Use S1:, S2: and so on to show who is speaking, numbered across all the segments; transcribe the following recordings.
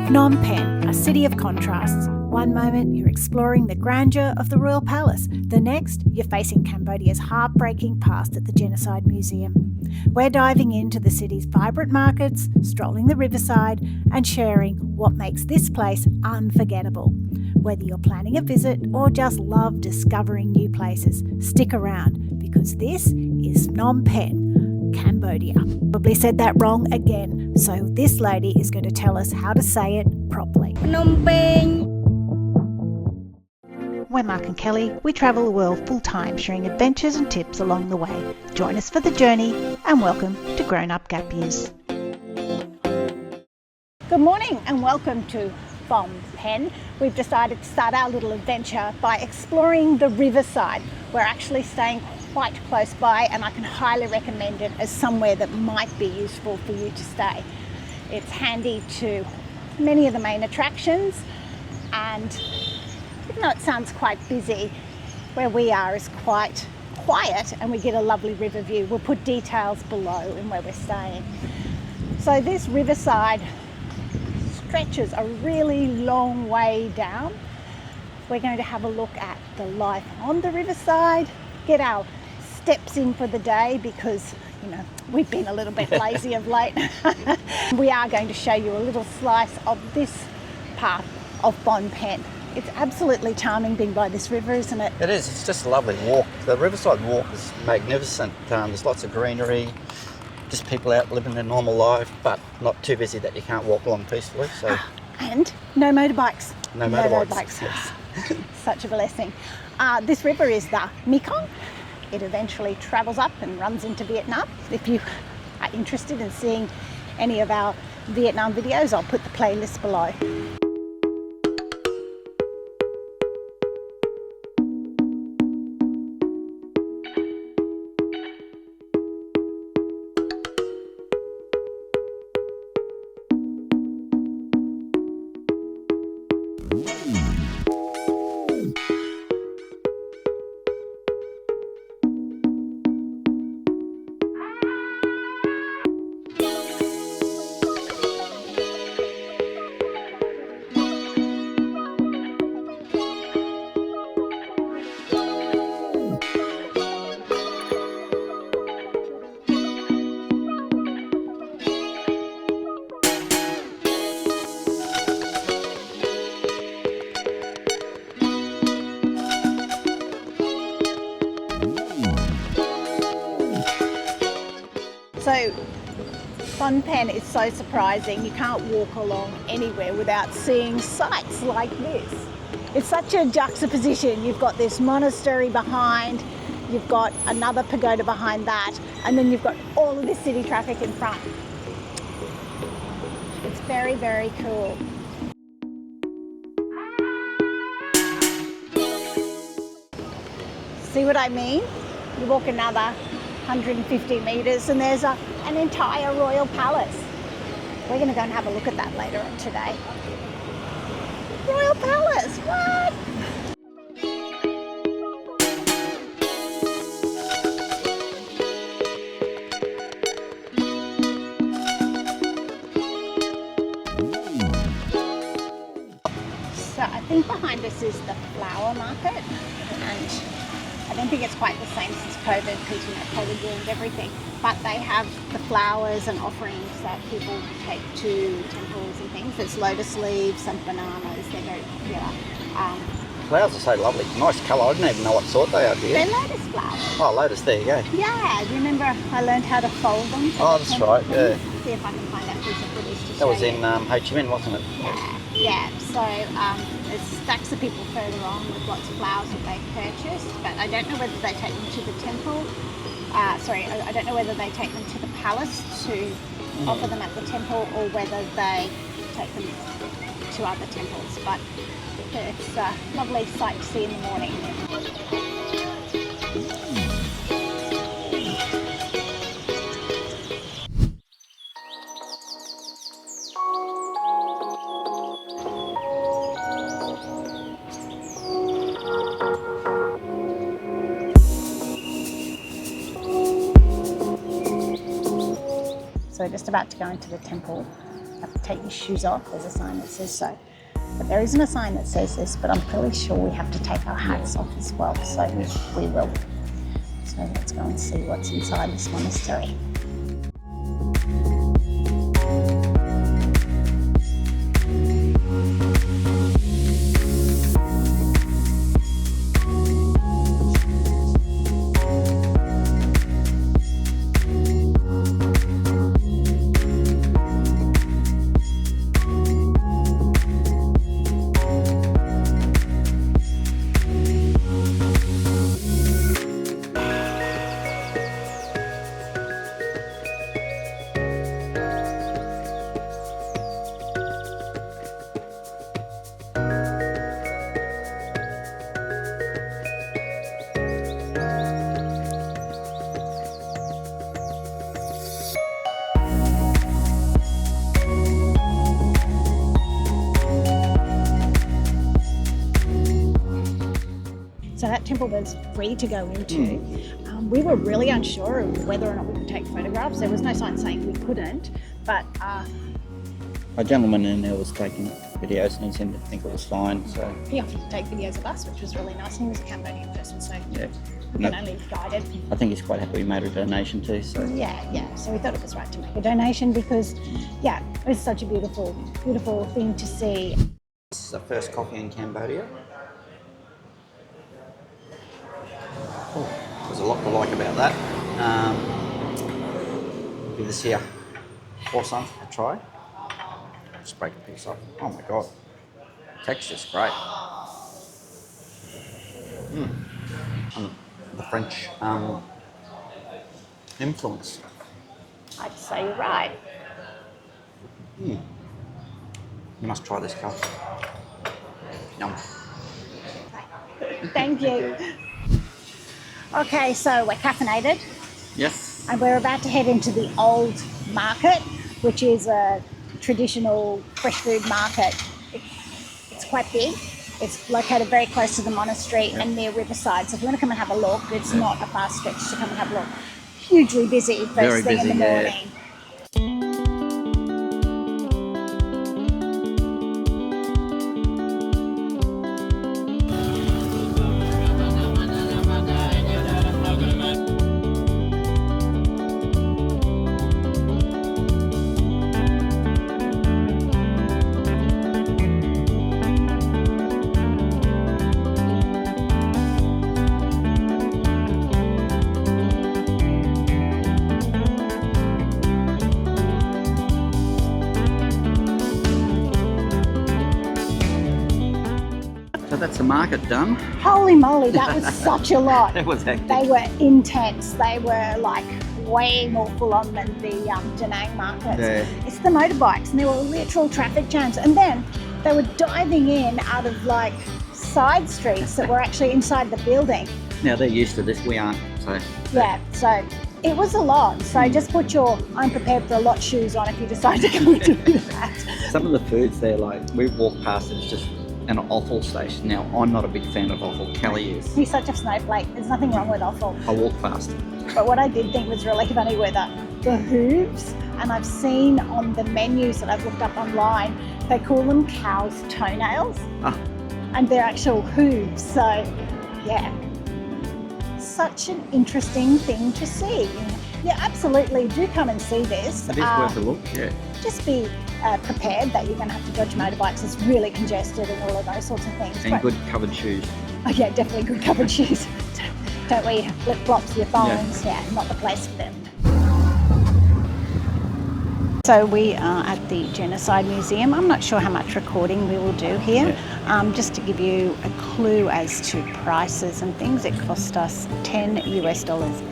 S1: Phnom Penh, a city of contrasts. One moment you're exploring the grandeur of the royal palace. The next, you're facing Cambodia's heartbreaking past at the Genocide Museum. We're diving into the city's vibrant markets, strolling the Riverside, and sharing what makes this place unforgettable. Whether you're planning a visit or just love discovering new places, stick around because this is Phnom Penh, Cambodia. Probably said that wrong again, so this lady is going to tell us how to say it properly.
S2: Phnom Penh.
S1: We're Mark and Kelly. We travel the world full-time, sharing adventures and tips along the way. Join us for the journey and welcome to Grown Up Gap Years. Good morning and welcome to Phnom Penh. We've decided to start our little adventure by exploring the Riverside. We're actually staying quite close by and I can highly recommend it as somewhere that might be useful for you to stay. It's handy to many of the main attractions, and even though it sounds quite busy, where we are is quite quiet and we get a lovely river view. We'll put details below in where we're staying. So this Riverside stretches a really long way down. We're going to have a look at the life on the Riverside, get our steps in for the day because, you know, we've been a little bit lazy of late. We are going to show you a little slice of this part of Phnom Penh. It's absolutely charming being by this river, isn't it?
S3: It is. It's just a lovely walk. The Riverside walk is magnificent. There's lots of greenery, just people out living their normal life, but not too busy that you can't walk along peacefully. So,
S1: and no motorbikes.
S3: No motorbikes. Yes.
S1: Such a blessing. This river is the Mekong. It eventually travels up and runs into Vietnam. If you are interested in seeing any of our Vietnam videos, I'll put the playlist below. So Phnom Penh is so surprising. You can't walk along anywhere without seeing sights like this. It's such a juxtaposition. You've got this monastery behind, you've got another pagoda behind that, and then you've got all of this city traffic in front. It's very, very cool. See what I mean? You walk another 150 metres and there's an entire royal palace. We're going to go and have a look at that later on today. Royal palace, what? So I think behind us is the flower market, and I don't think it's quite the same since COVID because, you know, COVID ruined everything. But they have the flowers and offerings that people take to temples and things. There's lotus leaves and bananas. They're very popular.
S3: flowers are so lovely. Nice colour. I didn't even know what sort they are, do you?
S1: They're lotus flowers.
S3: Oh, lotus. There you go.
S1: Yeah. Do you remember I learned how to fold them?
S3: Oh, that's right. Yeah.
S1: See if I can find that piece of footage to show
S3: That was
S1: you.
S3: in Ho Chi Minh, wasn't it?
S1: Yeah. So there's stacks of people further on with lots of flowers that they've purchased, but I don't know whether they take them to the temple. I don't know whether they take them to the palace to offer them at the temple or whether they take them to other temples. But it's a lovely sight to see in the morning. So we're just about to go into the temple at take your shoes off. There's a sign that says so. But there isn't a sign that says this, but I'm pretty sure we have to take our hats off as well, so we will. So let's go and see what's inside this monastery. So that temple was free to go into. We were really unsure of whether or not we could take photographs. There was no sign saying we couldn't, but
S3: a gentleman in there was taking videos and he seemed to think it was fine. So
S1: he offered to take videos of us, which was really nice. And he was a Cambodian person, so
S3: yeah,
S1: we can only guide it.
S3: I think he's quite happy we made a donation too. So
S1: Yeah. So we thought it was right to make a donation because, yeah, it was such a beautiful, beautiful thing to see.
S3: This is the first coffee in Cambodia. Oh, there's a lot to like about that. Give this here croissant a try. Just break a piece off. Oh my god, texture's great. And the French influence.
S1: I'd say you're right.
S3: You must try this cup. Yum.
S1: Thank you. Okay, so we're caffeinated.
S3: Yes.
S1: And we're about to head into the old market, which is a traditional fresh food market. It's quite big. It's located very close to the monastery and near Riverside. So if you want to come and have a look, it's not a far stretch to come and have a look. Hugely busy first thing in the morning.
S3: So that's the market done.
S1: Holy moly, that was such a lot.
S3: That was hectic.
S1: They were intense. They were like way more full on than the Da Nang markets.
S3: Yeah.
S1: It's the motorbikes, and there were literal traffic jams. And then they were diving in out of like side streets that were actually inside the building.
S3: Now they're used to this, we aren't. So
S1: Yeah, so it was a lot. So just put your I'm prepared for a lot shoes on if you decide to go and do that.
S3: some of the foods there, like we walked past, it's just an offal station. Now I'm not a big fan of offal. Kelly is.
S1: He's such a snowflake. There's nothing wrong with offal.
S3: I walked past.
S1: But what I did think was really funny were the hooves, and I've seen on the menus that I've looked up online, they call them cow's toenails, and they're actual hooves. So, yeah, such an interesting thing to see. Yeah, absolutely. Do come and see this.
S3: It is worth a look. Yeah.
S1: Just be prepared that you're going to have to dodge motorbikes. It's really congested and all of those sorts of things.
S3: And
S1: but,
S3: good covered shoes.
S1: Oh yeah, definitely good covered shoes. Don't wear your flip-flops, your phones. Yeah, not the place for them. So we are at the Genocide Museum. I'm not sure how much recording we will do here. Just to give you a clue as to prices and things, it cost us $10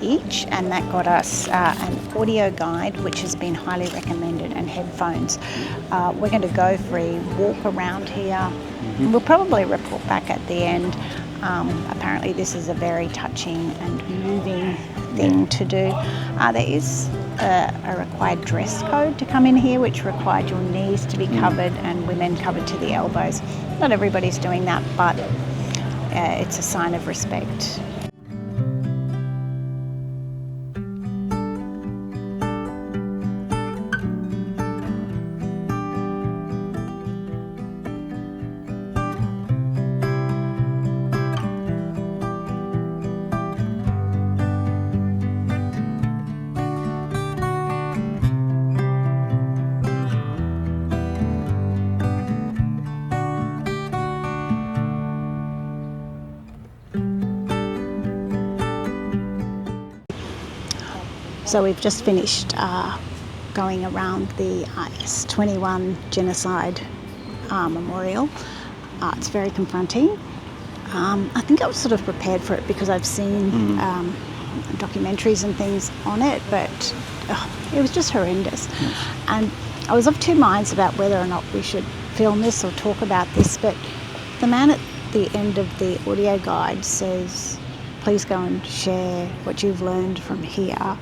S1: each, and that got us an audio guide, which has been highly recommended, and headphones. We're going to go for a walk around here. We'll probably report back at the end. Apparently this is a very touching and moving thing to do. There is a required dress code to come in here, which required your knees to be covered and women covered to the elbows. Not everybody's doing that, but it's a sign of respect. So we've just finished going around the IS-21 Genocide Memorial. It's very confronting. I think I was sort of prepared for it because I've seen documentaries and things on it, but it was just horrendous. And I was of two minds about whether or not we should film this or talk about this, but the man at the end of the audio guide says, please go and share what you've learned from here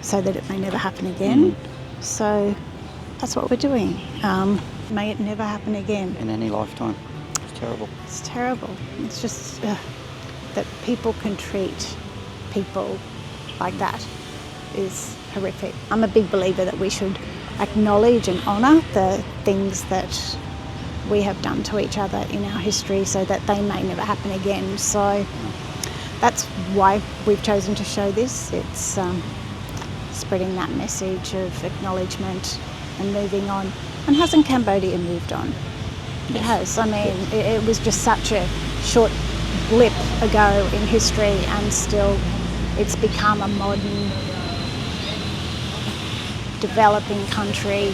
S1: so that it may never happen again. So that's what we're doing. May it never happen again.
S3: In any lifetime. It's terrible.
S1: It's terrible. It's just that people can treat people like that is horrific. I'm a big believer that we should acknowledge and honour the things that we have done to each other in our history so that they may never happen again. So that's why we've chosen to show this. It's spreading that message of acknowledgement and moving on. And hasn't Cambodia moved on? It has. I mean, it was just such a short blip ago in history, and still it's become a modern, developing country.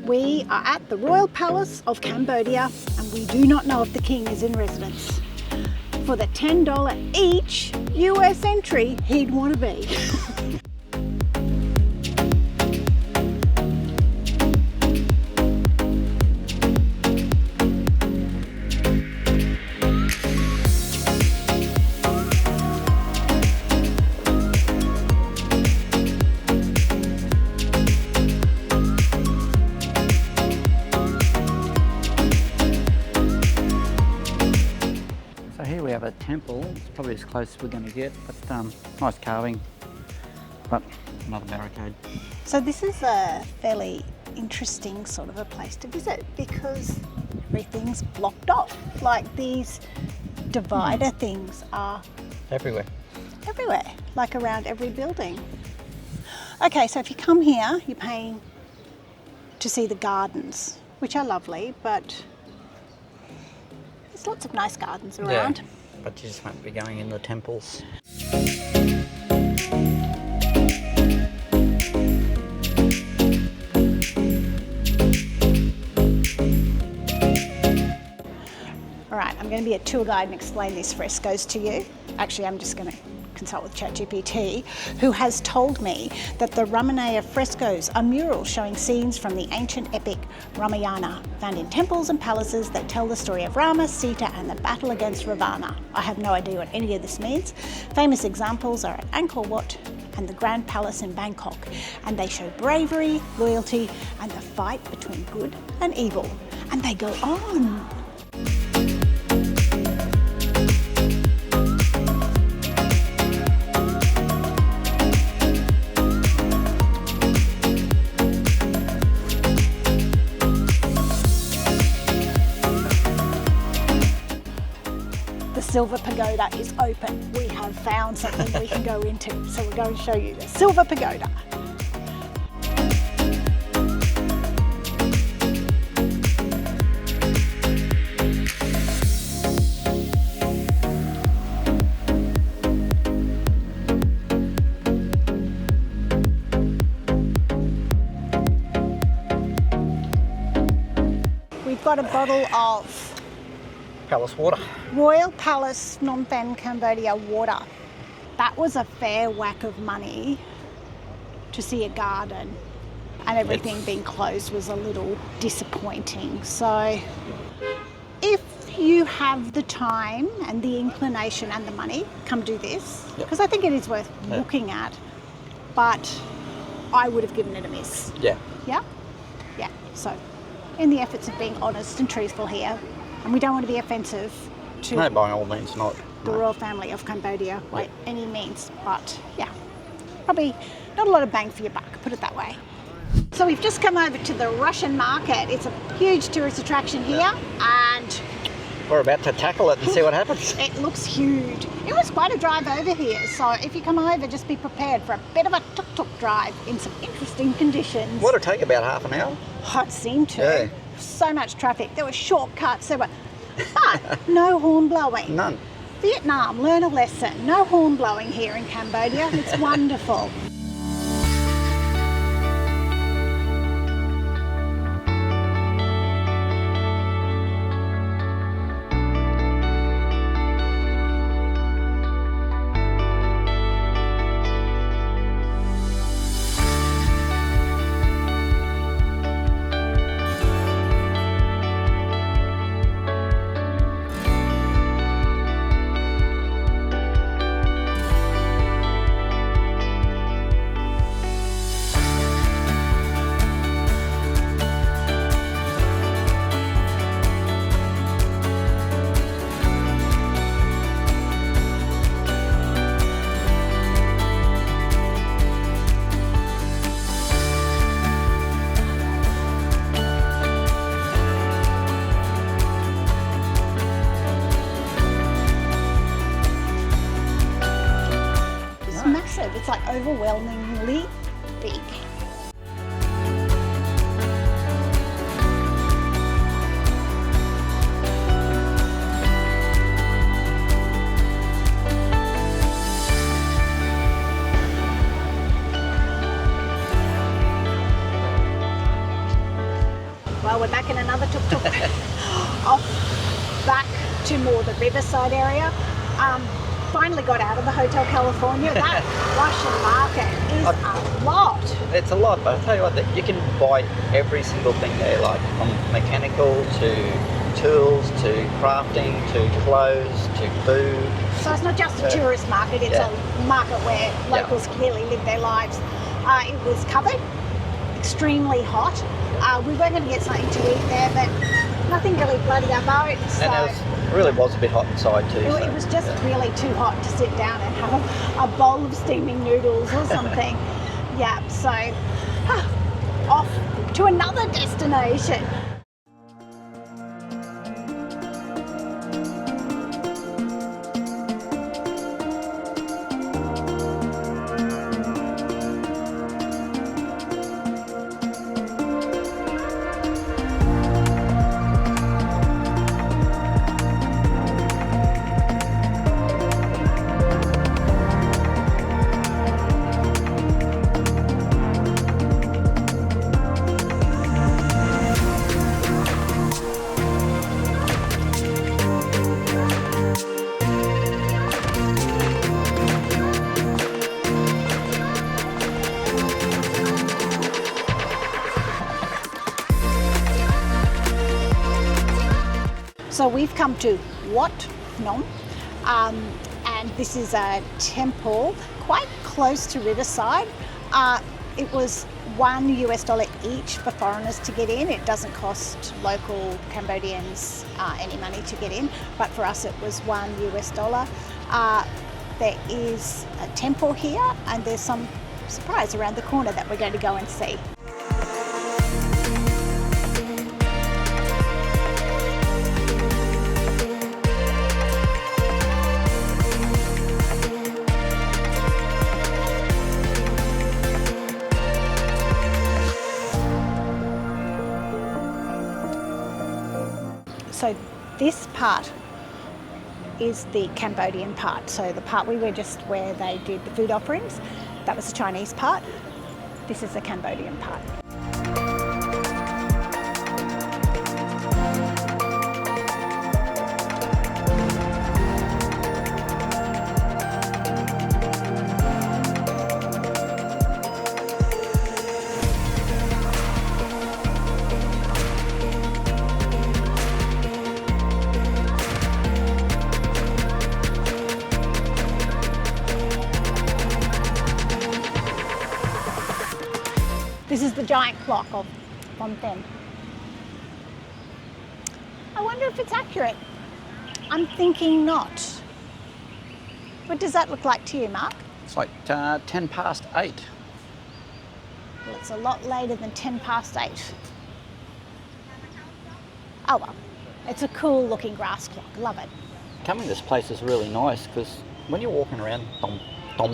S1: We are at the Royal Palace of Cambodia, and we do not know if the King is in residence. For the $10 each US entry, he'd want to be.
S3: A temple. It's probably as close as we're going to get, but nice carving, but another barricade.
S1: So this is a fairly interesting sort of a place to visit because everything's blocked off. Like these divider things are
S3: Everywhere,
S1: like around every building. Okay, so if you come here, you're paying to see the gardens, which are lovely, but there's lots of nice gardens around.
S3: Yeah. But you just won't be going in the temples.
S1: All right, I'm going to be a tour guide and explain these frescoes to you. Actually, I'm just going to consult with ChatGPT, who has told me that the Ramayana frescoes are murals showing scenes from the ancient epic Ramayana, found in temples and palaces that tell the story of Rama, Sita and the battle against Ravana. I have no idea what any of this means. Famous examples are at Angkor Wat and the Grand Palace in Bangkok, and they show bravery, loyalty and the fight between good and evil. And they go on. The Silver Pagoda is open. We have found something we can go into. So we're going to show you the Silver Pagoda. We've got a bottle of
S3: Palace water.
S1: Royal Palace Phnom Penh, Cambodia water. That was a fair whack of money to see a garden, and everything being closed was a little disappointing. So if you have the time and the inclination and the money, come do this, because I think it is worth looking at, but I would have given it a miss.
S3: Yeah.
S1: Yeah? Yeah. So in the efforts of being honest and truthful here, and we don't want to be offensive to
S3: No, by all means not.
S1: the royal family of Cambodia by any means, but yeah, probably not a lot of bang for your buck, put it that way. So we've just come over to the Russian market. It's a huge tourist attraction here, and
S3: We're about to tackle it and see what happens.
S1: It looks huge. It was quite a drive over here, so if you come over, just be prepared for a bit of a tuk-tuk drive in some interesting conditions.
S3: What'll take about half an hour?
S1: Oh, it seemed to.
S3: Yeah.
S1: So much traffic. There were shortcuts. But no horn blowing.
S3: None.
S1: Vietnam, learn a lesson. No horn blowing here in Cambodia. It's wonderful. Massive. It's like overwhelmingly big. Well, we're back in another tuk-tuk. Off back to more the Riverside area. Finally got out of the Hotel California. That Russian market is a lot.
S3: It's a lot, but I'll tell you what, you can buy every single thing there, like from mechanical to tools to crafting to clothes to food.
S1: So it's not just a tourist market, it's a market where locals clearly live their lives. It was covered, extremely hot. We were going to get something to eat there, but nothing really bloody our boat. So
S3: And it really was a bit hot inside too.
S1: it was just really too hot to sit down and have a bowl of steaming noodles or something. Yeah, so off to another destination. So we've come to Wat Phnom, and this is a temple quite close to Riverside. It was $1 each for foreigners to get in. It doesn't cost local Cambodians any money to get in, but for us it was $1. There is a temple here, and there's some surprise around the corner that we're going to go and see. So this part is the Cambodian part. So the part we were just where they did the food offerings, that was the Chinese part. This is the Cambodian part. This is the giant clock of Phnom Penh. I wonder if it's accurate. I'm thinking not. What does that look like to you, Mark?
S3: It's like 10 past 8.
S1: Well, it's a lot later than 10 past 8. Oh well. It's a cool looking grass clock, love it.
S3: Coming to this place is really nice because when you're walking around Phnom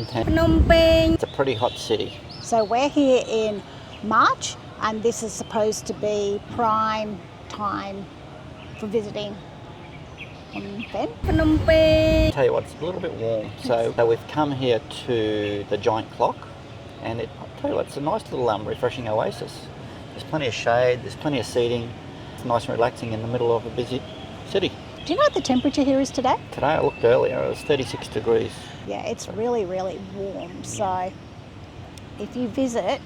S3: Penh,
S2: Phnom Penh.
S3: it's a pretty hot city.
S1: So we're here in March, and this is supposed to be prime time for visiting Phnom Penh.
S2: Phnom Penh.
S3: Tell you what, it's a little bit warm. So we've come here to the giant clock, and I'll tell you what, it's a nice little refreshing oasis. There's plenty of shade, there's plenty of seating. It's nice and relaxing in the middle of a busy city.
S1: Do you know what the temperature here is today?
S3: Today I looked earlier, it was 36 degrees.
S1: Yeah, it's really, really warm. So if you visit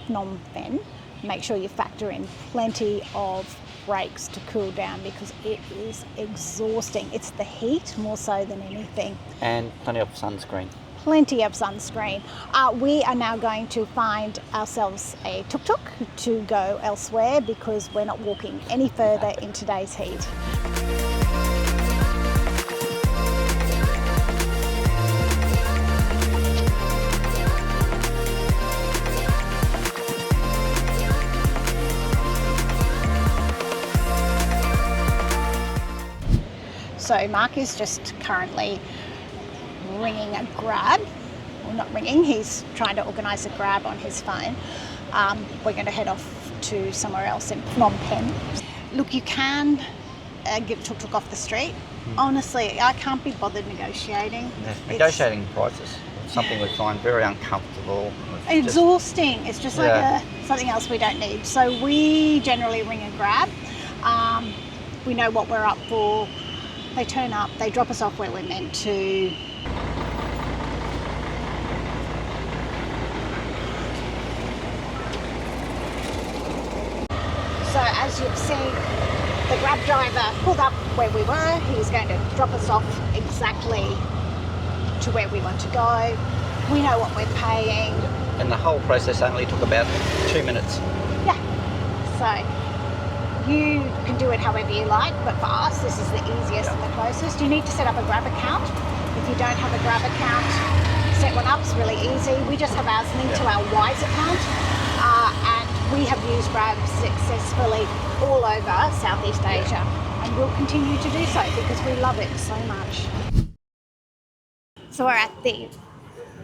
S1: Phnom Penh, make sure you factor in plenty of breaks to cool down because it is exhausting. It's the heat more so than anything.
S3: And plenty of sunscreen.
S1: Plenty of sunscreen. We are now going to find ourselves a tuk-tuk to go elsewhere because we're not walking any further in today's heat. So Mark is just currently ringing a grab, well not ringing, he's trying to organise a grab on his phone. We're going to head off to somewhere else in Phnom Penh. Look, you can get tuk-tuk off the street. Honestly, I can't be bothered negotiating.
S3: Yeah, negotiating prices, something we find very uncomfortable.
S1: Exhausting. It's just like something else we don't need. So we generally ring a grab. We know what we're up for. They turn up, they drop us off where we're meant to. So as you've seen, the Grab driver pulled up where we were. He was going to drop us off exactly to where we want to go. We know what we're paying.
S3: And the whole process only took about 2 minutes.
S1: Yeah, so you can do it however you like, but for us, this is the easiest and the closest. You need to set up a Grab account. If you don't have a Grab account, set one up. It's really easy. We just have ours linked to our Wise account, and we have used Grab successfully all over Southeast Asia, and we'll continue to do so because we love it so much. So we're at the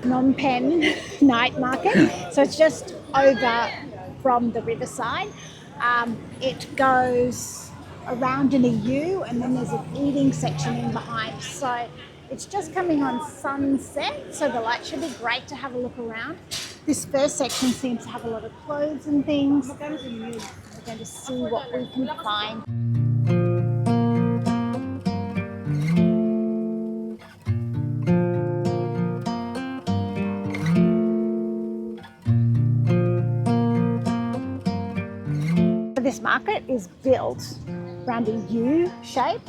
S1: Phnom Penh night market. So it's just over from the Riverside. It goes around in a U, and then there's an eating section in behind. So it's just coming on sunset, so the light should be great to have a look around. This first section seems to have a lot of clothes and things. We're going to see what we can find. This market is built around a U shape,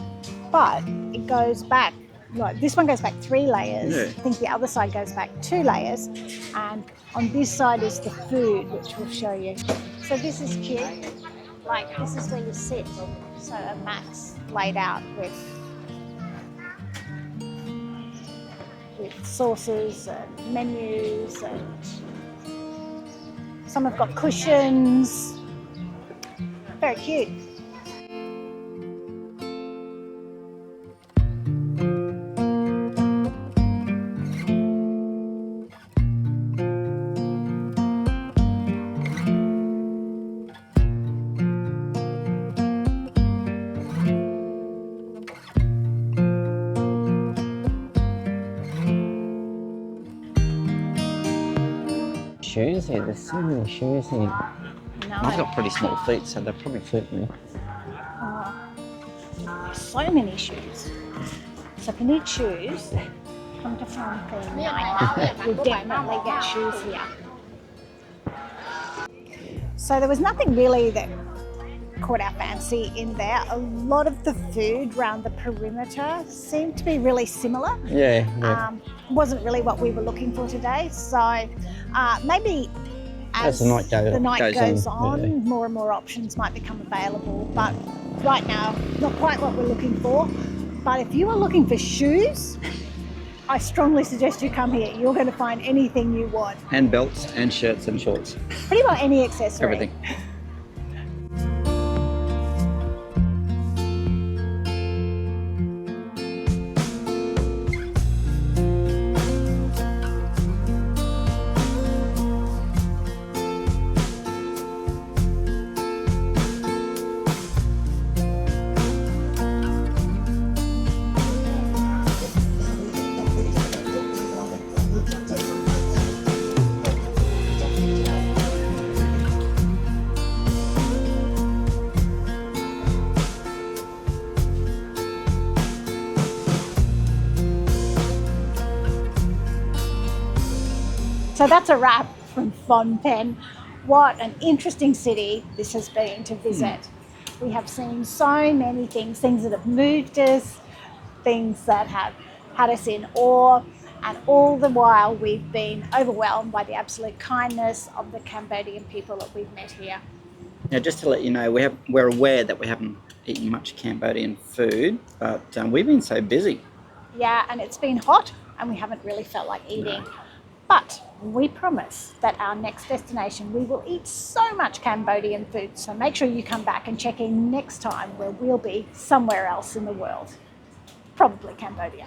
S1: but it goes back, like this one goes back 3 layers. Yeah. I think the other side goes back 2 layers, and on this side is the food, which we'll show you. So this is cute, like this is where you sit. So a mat's laid out with sauces and menus, and some have got cushions. Very cute.
S4: Shoes here, there's so many shoes here.
S1: No.
S4: I've got pretty small feet, so they'll probably fit me.
S1: So many shoes. So if you need shoes, come to Phnom Penh night market. We'll definitely get shoes here. So there was nothing really that caught our fancy in there. A lot of the food around the perimeter seemed to be really similar.
S4: Yeah.
S1: Wasn't really what we were looking for today. So maybe as the night goes on, more and more options might become available. But right now, not quite what we're looking for. But if you are looking for shoes, I strongly suggest you come here. You're going to find anything you want.
S4: And belts and shirts and shorts.
S1: Pretty much any accessory.
S4: Everything.
S1: So that's a wrap from Phnom Penh. What an interesting city this has been to visit. We have seen so many things that have moved us, things that have had us in awe, and all the while we've been overwhelmed by the absolute kindness of the Cambodian people that we've met here.
S3: Now, just to let you know, we're aware that we haven't eaten much Cambodian food, but we've been so busy.
S1: Yeah, and it's been hot and we haven't really felt like eating.
S3: No.
S1: But we promise that our next destination, we will eat so much Cambodian food. So make sure you come back and check in next time where we'll be somewhere else in the world. Probably Cambodia.